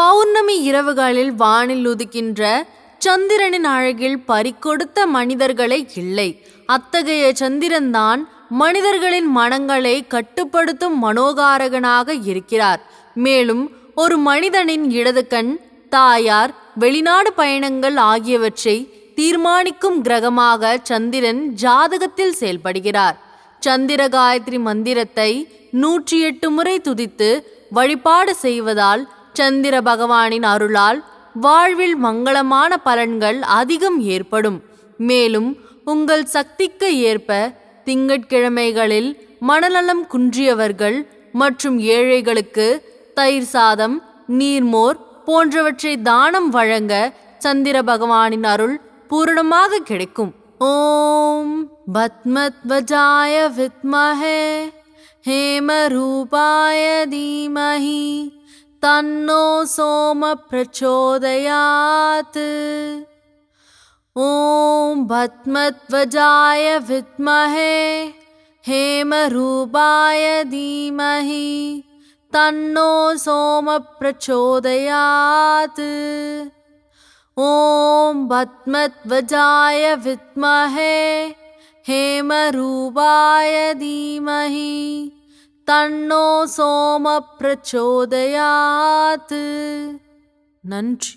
பௌர்ணமி இரவுகளில் வானில் உதிக்கின்ற சந்திரனின் அழகில் பறிகொடுத்த மனிதர்களே இல்லை. அத்தகைய சந்திரன்தான் மனிதர்களின் மனங்களை கட்டுப்படுத்தும் மனோகாரகனாக இருக்கிறார். மேலும் ஒரு மனிதனின் இடது கண், தாயார், வெளிநாடு பயணங்கள் ஆகியவற்றை தீர்மானிக்கும் கிரகமாக சந்திரன் ஜாதகத்தில் செயல்படுகிறார். சந்திர காயத்ரி மந்திரத்தை 108 முறை துதித்து வழிபாடு செய்வதால் சந்திர பகவானின் அருளால் வாழ்வில் மங்களமான பலன்கள் அதிகம் ஏற்படும். மேலும் உங்கள் சக்திக்கு ஏற்ப திங்கட்கிழமைகளில் மனநலம் குன்றியவர்கள் மற்றும் ஏழைகளுக்கு தயிர் சாதம், நீர்மோர் போன்றவற்றை தானம் வழங்க சந்திர பகவானின் அருள் பூரணமாக கிடைக்கும். ஓம் பத்மத்வஜாய வித்மஹே ஹேமரூபாய தீமஹி தன்னோ சோம பிரச்சோதயாத். ஓம் பத்மத்வஜாய வித்மஹே ஹேமரூபாய தீமஹி தன்னோ சோம பிரச்சோதயாத். ஓம் பத்மத்வஜாய வித்மஹே ஹேமரூபாய தீமஹி தன்னோ சோம பிரச்சோதயாத். நன்றி.